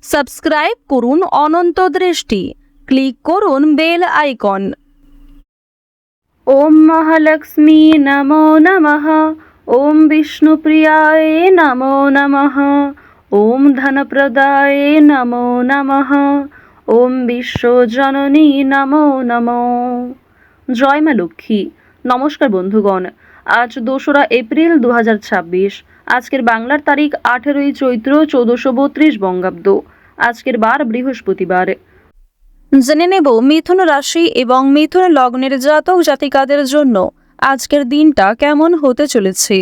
Subscribe করুন অনন্ত দৃষ্টি, click করুন বেল আইকন। ওম মহালক্ষ্মী নমো নমঃ, ওম বিষ্ণুপ্রিয়ায় নমো নমঃ, ওম ধনপ্রদায় নমো নমঃ, ওম বিশ্বজননী নমো নমঃ। জয় মা লক্ষ্মী। নমস্কার বন্ধুগণ, আজ 2রা এপ্রিল 2026। আজকের বাংলার তারিখ 18ই চৈত্র 1432 বঙ্গাব্দ। আজকের বার বৃহস্পতিবার। জেনে নেব মিথুন রাশি এবং মিথুন লগ্নের জাতক জাতিকাদের জন্য আজকের দিনটা কেমন হতে চলেছে,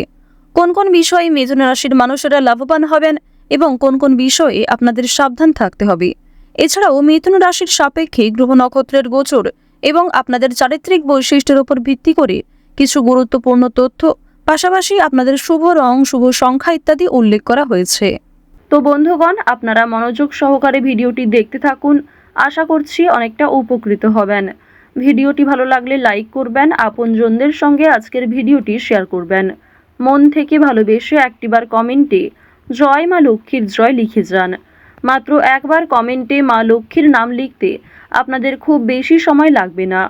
কোন কোন বিষয়ে মিথুন রাশির মানুষেরা লাভবান হবেন এবং কোন কোন বিষয়ে আপনাদের সাবধান থাকতে হবে। এছাড়াও মিথুন রাশির সাপেক্ষে গ্রহ নক্ষত্রের গোচর এবং আপনাদের চারিত্রিক বৈশিষ্ট্যের উপর ভিত্তি করে কিছু গুরুত্বপূর্ণ তথ্য, পাশাপাশি আপনাদের শুভ রং, শুভ সংখ্যা ইত্যাদি উল্লেখ করা হয়েছে। তো বন্ধুগণ, আপনারা মনোযোগ সহকারে ভিডিওটি দেখতে থাকুন। আশা করছি অনেকটা উপকৃত হবেন। ভিডিওটি ভালো লাগলে লাইক করবেন, আপনজনদের সঙ্গে আজকের ভিডিওটি শেয়ার করবেন। মন থেকে ভালোবেসে একটিবার কমেন্টে জয় মা লক্ষ্মীর জয় লিখে যান। মাত্র একবার কমেন্টে মা লক্ষ্মীর নাম লিখতে আপনাদের খুব বেশি সময় লাগবে না।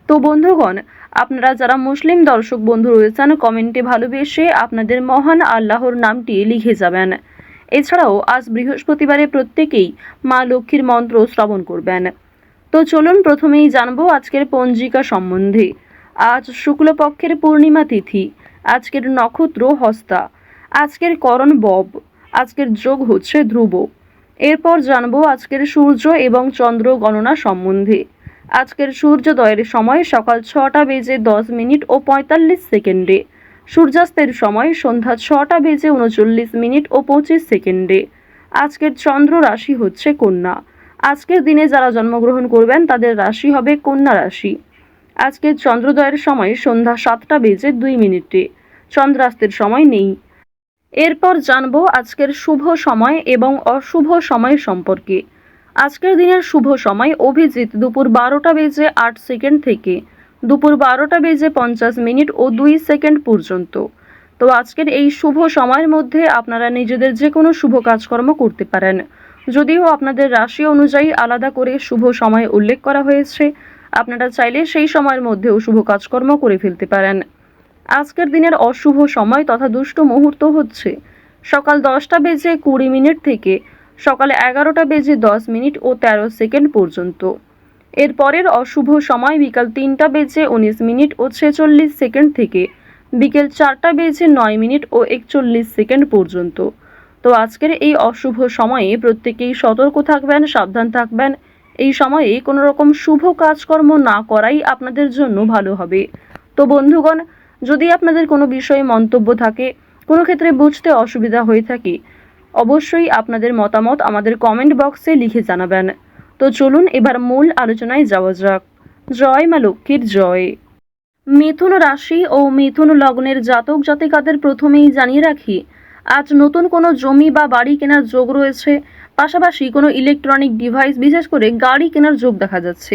তো বন্ধুগণ, আপনারা যারা মুসলিম দর্শক বন্ধু রয়েছেন, কমেন্টে ভালোবেসে আপনাদের মহান আল্লাহর নামটি লিখে যাবেন। এছাড়াও আজ বৃহস্পতিবারে প্রত্যেকেই মা লক্ষ্মীর মন্ত্র শ্রবণ করবেন। তো চলুন প্রথমেই জানবো আজকের পঞ্জিকা সম্বন্ধে। আজ শুক্লপক্ষের পূর্ণিমা তিথি, আজকের নক্ষত্র হস্তা, আজকের করণ বব, আজকের যোগ হচ্ছে ধ্রুব। এরপর জানবো আজকের সূর্য এবং চন্দ্র গণনা সম্বন্ধে। আজকের সূর্যোদয়ের সময় সকাল 6টা বেজে 10 মিনিট ও 45 সেকেন্ডে, সূর্যাস্তের সময় সন্ধ্যা 6টা বেজে 39 মিনিট ও 25 সেকেন্ডে। আজকের চন্দ্র রাশি হচ্ছে কন্যা। আজকের দিনে যারা জন্মগ্রহণ করবেন তাদের রাশি হবে কন্যা রাশি। আজকের চন্দ্রোদয়ের সময় সন্ধ্যা 7টা বেজে 2 মিনিটে, চন্দ্রাস্তের সময় নেই। এরপর জানবো আজকের শুভ সময় এবং অশুভ সময় সম্পর্কে। আজকের দিনের শুভ সময় অভিজিৎ দুপুর 12টা বেজে 8 সেকেন্ড থেকে দুপুর 12টা বেজে 50 মিনিট ও 2 সেকেন্ড পর্যন্ত। তো আজকের এই শুভ সময়ের মধ্যে আপনারা নিজেদের যে কোনো শুভ কাজকর্ম করতে পারেন। যদিও আপনাদের রাশি অনুযায়ী আলাদা করে শুভ সময় উল্লেখ করা হয়েছে, আপনারা চাইলে সেই সময়ের মধ্যেও শুভ কাজকর্ম করে ফেলতে পারেন। আজকের দিনের অশুভ সময় তথা দুষ্ট মুহূর্ত হচ্ছে সকাল 10টা বেজে 20 মিনিট থেকে সকাল 11টা বেজে 10 মিনিট ও 13 সেকেন্ড পর্যন্ত। এর পরের অশুভ সময় বিকাল 3টা বেজে 19 মিনিট ও 46 সেকেন্ড থেকে বিকেল 4টা বেজে 9 মিনিট ও 41 সেকেন্ড পর্যন্ত। তো আজকের এই অশুভ সময়ে প্রত্যেকেই সতর্ক থাকবেন, সাবধান থাকবেন। এই সময়ে কোনো রকম শুভ কাজকর্ম না করাই আপনাদের জন্য ভালো হবে। তো বন্ধুগণ, যদি আপনাদের কোনো বিষয়ে মন্তব্য থাকে, কোনো ক্ষেত্রে বুঝতে অসুবিধা হয়ে থাকে, অবশ্যই আপনাদের মতামত আমাদের কমেন্ট বক্সে লিখে জানাবেন। তো চলুন এবার মূল আলোচনায় যাওয়া যাক। জয় মা লক্ষ্মীর জয়। মিথুন রাশি ও মিথুন লগ্নের জাতক জাতিকাদের প্রথমেই জানিয়ে রাখি, আজ নতুন কোনো জমি বা বাড়ি কেনার যোগ রয়েছে। পাশাপাশি কোনো ইলেকট্রনিক ডিভাইস, বিশেষ করে গাড়ি কেনার যোগ দেখা যাচ্ছে।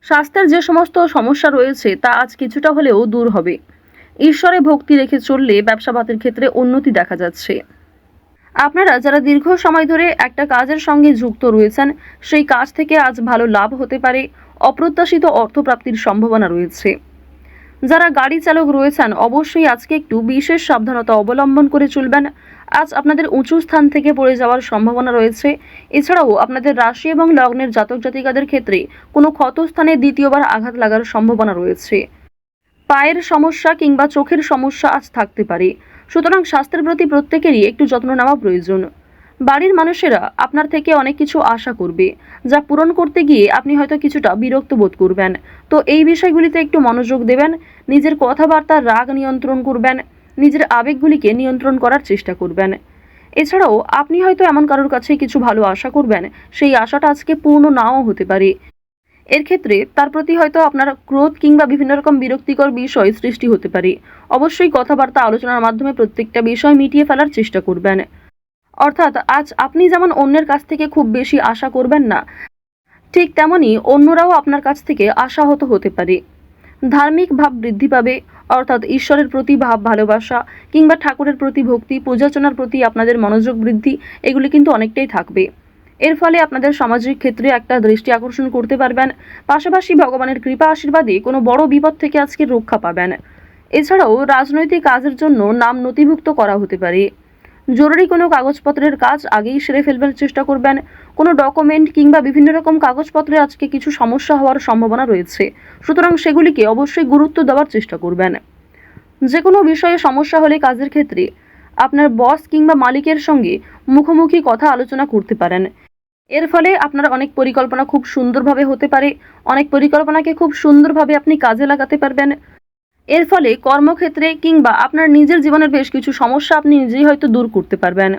স্বাস্থ্যের যে সমস্ত সমস্যা রয়েছে তা আজ কিছুটা হলেও দূর হবে। ঈশ্বরে ভক্তি রেখে চললে ব্যবসা বাতের ক্ষেত্রে উন্নতি দেখা যাচ্ছে। আপনারা যারা দীর্ঘ সময় ধরে একটা কাজের সঙ্গে যুক্ত রয়েছেন, সেই কাজ থেকে আজ ভালো লাভ হতে পারে। অপ্রত্যাশিত অর্থপ্রাপ্তির সম্ভাবনা রয়েছে। যারা গাড়ি চালক রয়েছেন, অবশ্যই আজকে একটু বিশেষ সাবধানতা অবলম্বন করে চলবেন। আজ আপনাদের উঁচু স্থান থেকে পড়ে যাওয়ার সম্ভাবনা রয়েছে। এছাড়াও আপনাদের রাশি এবং লগ্নের জাতক জাতিকাদের ক্ষেত্রে কোনো ক্ষতস্থানে দ্বিতীয়বার আঘাত লাগার সম্ভাবনা রয়েছে। পায়ের সমস্যা কিংবা চোখের সমস্যা আজ থাকতে পারে। সুতরাং স্বাস্থ্যের প্রতি প্রত্যেকেরই একটু যত্ন নেওয়া প্রয়োজন। বাড়ির মানুষেরা আপনার থেকে অনেক কিছু আশা করবে, যা পূরণ করতে গিয়ে আপনি হয়তো কিছুটা বিরক্ত বোধ করবেন। তো এই বিষয়গুলিতে একটু মনোযোগ দেবেন। নিজের কথাবার্তার রাগ নিয়ন্ত্রণ করবেন, নিজের আবেগগুলিকে নিয়ন্ত্রণ করার চেষ্টা করবেন। এছাড়াও আপনি হয়তো এমন কারোর কাছে কিছু ভালো আশা করবেন, সেই আশাটা আজকে পূর্ণ নাও হতে পারে। এর ক্ষেত্রে তার প্রতি হয়তো আপনার ক্রোধ কিংবা বিভিন্ন রকম বিরক্তিকর বিষয় সৃষ্টি হতে পারে। অবশ্যই কথাবার্তা আলোচনার মাধ্যমে প্রত্যেকটা বিষয় মিটিয়ে ফেলার চেষ্টা করবেন। অর্থাৎ আজ আপনি যেমন অন্যের কাছ থেকে খুব বেশি আশা করবেন না, ঠিক তেমনি অন্যরাও আপনার কাছ থেকে আশাহত হতে পারে। ধার্মিক ভাব বৃদ্ধি পাবে, অর্থাৎ ঈশ্বরের প্রতি ভাব, ভালোবাসা কিংবা ঠাকুরের প্রতি ভক্তি, পূজার্চনার প্রতি আপনাদের মনোযোগ বৃদ্ধি, এগুলি কিন্তু অনেকটাই থাকবে। এর ফলে আপনাদের সামাজিক ক্ষেত্রে একটা দৃষ্টি আকর্ষণ করতে পারবেন। পাশাপাশি ভগবানের কৃপা আশীর্বাদে কোনো বড় বিপদ থেকে আজকে রক্ষা পাবেন। এছাড়াও রাজনৈতিক কাজের জন্য নাম নথিভুক্ত করা হতে পারে। জরুরি কোনো কাগজপত্রের কাজ আগেই সেরে ফেলবার চেষ্টা করবেন। কোনো ডকুমেন্ট কিংবা বিভিন্ন রকম কাগজপত্রে আজকে কিছু সমস্যা হওয়ার সম্ভাবনা রয়েছে, সুতরাং সেগুলিকে অবশ্যই গুরুত্ব দেওয়ার চেষ্টা করবেন। যে কোনো বিষয়ে সমস্যা হলে কাজের ক্ষেত্রে আপনার বস কিংবা মালিকের সঙ্গে মুখোমুখি কথা আলোচনা করতে পারেন। এর ফলে আপনার অনেক পরিকল্পনা খুব সুন্দরভাবে হতে পারে, অনেক পরিকল্পনাকে খুব সুন্দরভাবে আপনি কাজে লাগাতে পারবেন। এর ফলে কর্মক্ষেত্রে কিংবা আপনার নিজের জীবনের বেশ কিছু সমস্যা আপনি নিজেই হয়তো দূর করতে পারবেন।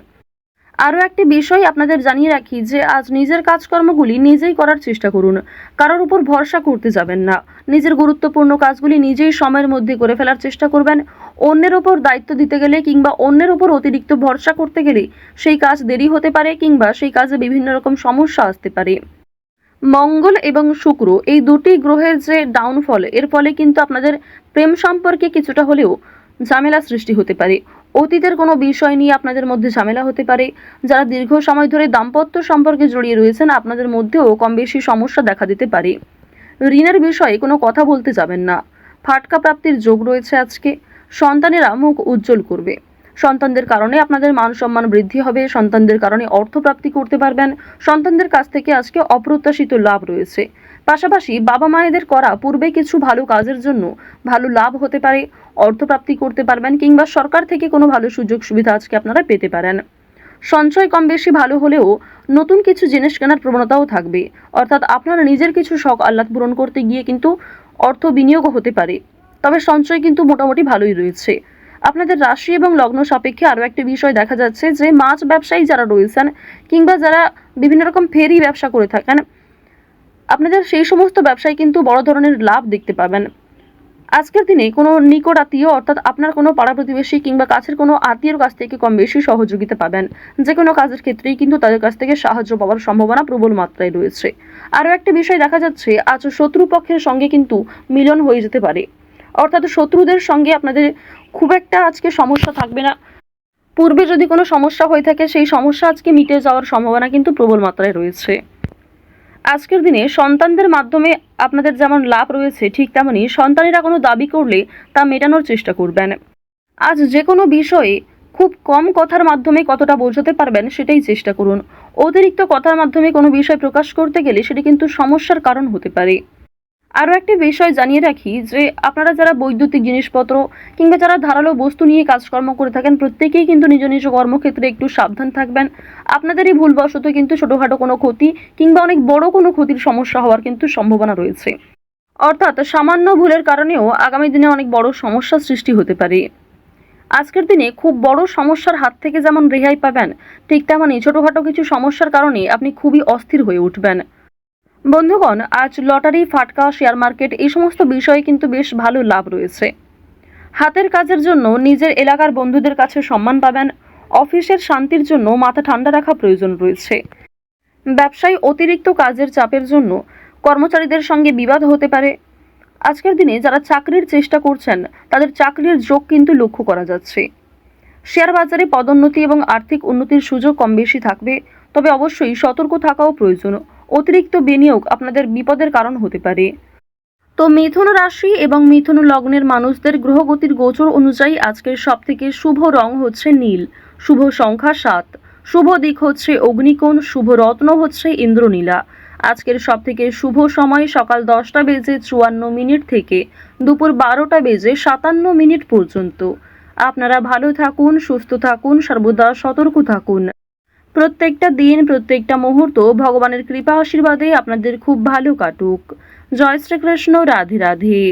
আরও একটি বিষয় আপনাদের জানিয়ে রাখি যে আজ নিজের কাজকর্মগুলি নিজেই করার চেষ্টা করুন। কারোর উপর ভরসা করতে যাবেন না। নিজের গুরুত্বপূর্ণ কাজগুলি নিজেই সময়ের মধ্যে করে ফেলার চেষ্টা করবেন। অন্যের ওপর দায়িত্ব দিতে গেলে কিংবা অন্যের ওপর অতিরিক্ত ভরসা করতে গেলে সেই কাজ দেরি হতে পারে কিংবা সেই কাজে বিভিন্ন রকম সমস্যা আসতে পারে। মঙ্গল এবং শুক্র এই দুটি গ্রহের যে ডাউনফল, এর ফলে কিন্তু আপনাদের প্রেম সম্পর্কে কিছুটা হলেও ঝামেলা সৃষ্টি হতে পারে। অতীতের কোনো বিষয় নিয়ে আপনাদের মধ্যে ঝামেলা হতে পারে। যারা দীর্ঘ সময় ধরে দাম্পত্য সম্পর্কে জড়িয়ে রয়েছেন আপনাদের মধ্যেও কম বেশি সমস্যা দেখা দিতে পারে। ঋণের বিষয়ে কোনো কথা বলতে যাবেন না। ফাটকা প্রাপ্তির যোগ রয়েছে আজকে। সন্তানেরা মুখ উজ্জ্বল করবে। সন্তানদের কারণে আপনাদের মান সম্মান বৃদ্ধি হবে। সন্তানদের কারণে অর্থ প্রাপ্তি করতে পারবেন। সন্তানদের কাছ থেকে আজকে অপ্রত্যাশিত লাভ রয়েছে। পাশাপাশি বাবা মায়েদের করা পূর্বে কিছু ভালো কাজের জন্য ভালো লাভ হতে পারে, অর্থপ্রাপ্তি করতে পারবেন কিংবা সরকার থেকে কোনো ভালো সুযোগ সুবিধা আজকে আপনারা পেতে পারেন। সঞ্চয় কম বেশি ভালো হলেও নতুন কিছু জিনিস কেনার প্রবণতাও থাকবে, অর্থাৎ আপনার নিজের কিছু শখ আহ্লাদ পূরণ করতে গিয়ে কিন্তু অর্থ বিনিয়োগও হতে পারে। তবে সঞ্চয় কিন্তু মোটামুটি ভালোই রয়েছে। আপনাদের রাশি এবং লগ্ন সাপেক্ষে আরও একটি বিষয় দেখা যাচ্ছে যে মাছ ব্যবসায়ী যারা রয়েছেন কিংবা যারা বিভিন্ন রকম ফেরি ব্যবসা করে থাকেন, আপনাদের সেই সমস্ত ব্যবসায় কিন্তু বড় ধরনের লাভ দেখতে পাবেন। আজকের দিনে কোনো নিকট আত্মীয় অর্থাৎ আপনার কোনো পাড়া প্রতিবেশী কিংবা কাছের কোনো আত্মীয়র কাছ থেকে কম বেশি সহযোগিতা পাবেন। যে কোনো কাজের ক্ষেত্রেই কিন্তু তাদের কাছ থেকে সাহায্য পাওয়ার সম্ভাবনা প্রবল মাত্রায় রয়েছে। আরও একটি বিষয় দেখা যাচ্ছে আজ শত্রুপক্ষের সঙ্গে কিন্তু মিলন হয়ে যেতে পারে, অর্থাৎ শত্রুদের সঙ্গে আপনাদের খুব একটা আজকে সমস্যা থাকবে না। পূর্বে যদি কোনো সমস্যা হয়ে থাকে সেই সমস্যা আজকে মিটে যাওয়ার সম্ভাবনা কিন্তু প্রবল মাত্রায় রয়েছে। আজকের দিনে সন্তানদের মাধ্যমে আপনাদের যেমন লাভ রয়েছে, ঠিক তেমনি সন্তানেরা কোনো দাবি করলে তা মেটানোর চেষ্টা করবেন। আজ যে কোনো বিষয়ে খুব কম কথার মাধ্যমে কতটা বোঝাতে পারবেন সেটাই চেষ্টা করুন। অতিরিক্ত কথার মাধ্যমে কোনো বিষয় প্রকাশ করতে গেলে সেটি কিন্তু সমস্যার কারণ হতে পারে। আরও একটি বিষয় জানিয়ে রাখি যে আপনারা যারা বৈদ্যুতিক জিনিসপত্র কিংবা যারা ধারালো বস্তু নিয়ে কাজকর্ম করে থাকেন প্রত্যেকেই কিন্তু নিজ নিজ কর্মক্ষেত্রে একটু সাবধান থাকবেন। আপনাদেরই ভুলবশত কিন্তু ছোটোখাটো কোনো ক্ষতি কিংবা অনেক বড় কোনো ক্ষতির সমস্যা হওয়ার কিন্তু সম্ভাবনা রয়েছে, অর্থাৎ সামান্য ভুলের কারণেও আগামী দিনে অনেক বড় সমস্যার সৃষ্টি হতে পারে। আজকের দিনে খুব বড় সমস্যার হাত থেকে যেমন রেহাই পাবেন, ঠিক তেমনই ছোটোখাটো কিছু সমস্যার কারণে আপনি খুবই অস্থির হয়ে উঠবেন। বন্ধুগণ, আজ লটারি, ফাটকা, শেয়ার মার্কেট এই সমস্ত বিষয়ে কিন্তু বেশ ভালো লাভ রয়েছে। হাতের কাজের জন্য নিজের এলাকার বন্ধুদের কাছে সম্মান পাবেন। অফিসের শান্তির জন্য মাথা ঠান্ডা রাখা প্রয়োজন রয়েছে। ব্যবসায় অতিরিক্ত কাজের চাপের জন্য কর্মচারীদের সঙ্গে বিবাদ হতে পারে। আজকের দিনে যারা চাকরির চেষ্টা করছেন তাদের চাকরির যোগ কিন্তু লক্ষ্য করা যাচ্ছে। শেয়ার বাজারে পদোন্নতি এবং আর্থিক উন্নতির সুযোগ কম বেশি থাকবে, তবে অবশ্যই সতর্ক থাকাও প্রয়োজন। অতিরিক্ত বিনিয়োগ আপনাদের বিপদের কারণ হতে পারে। তো মিথুন রাশি এবং মিথুন লগ্নের মানুষদের গ্রহগতির গোচর অনুযায়ী আজকের সবথেকে শুভ রং হচ্ছে নীল, শুভ সংখ্যা 7, শুভ দিক হচ্ছে অগ্নিকোণ, শুভ রত্ন হচ্ছে ইন্দ্রনীলা। আজকের সবথেকে শুভ সময় সকাল 10টা বেজে 54 মিনিট থেকে দুপুর 12টা বেজে 57 মিনিট পর্যন্ত। আপনারা ভালো থাকুন, সুস্থ থাকুন, সর্বদা সতর্ক থাকুন। প্রত্যেকটা দিন, প্রত্যেকটা মুহূর্ত ভগবানের কৃপা আশীর্বাদে আপনাদের খুব ভালো কাটুক। জয় শ্রীকৃষ্ণ। রাধে রাধে।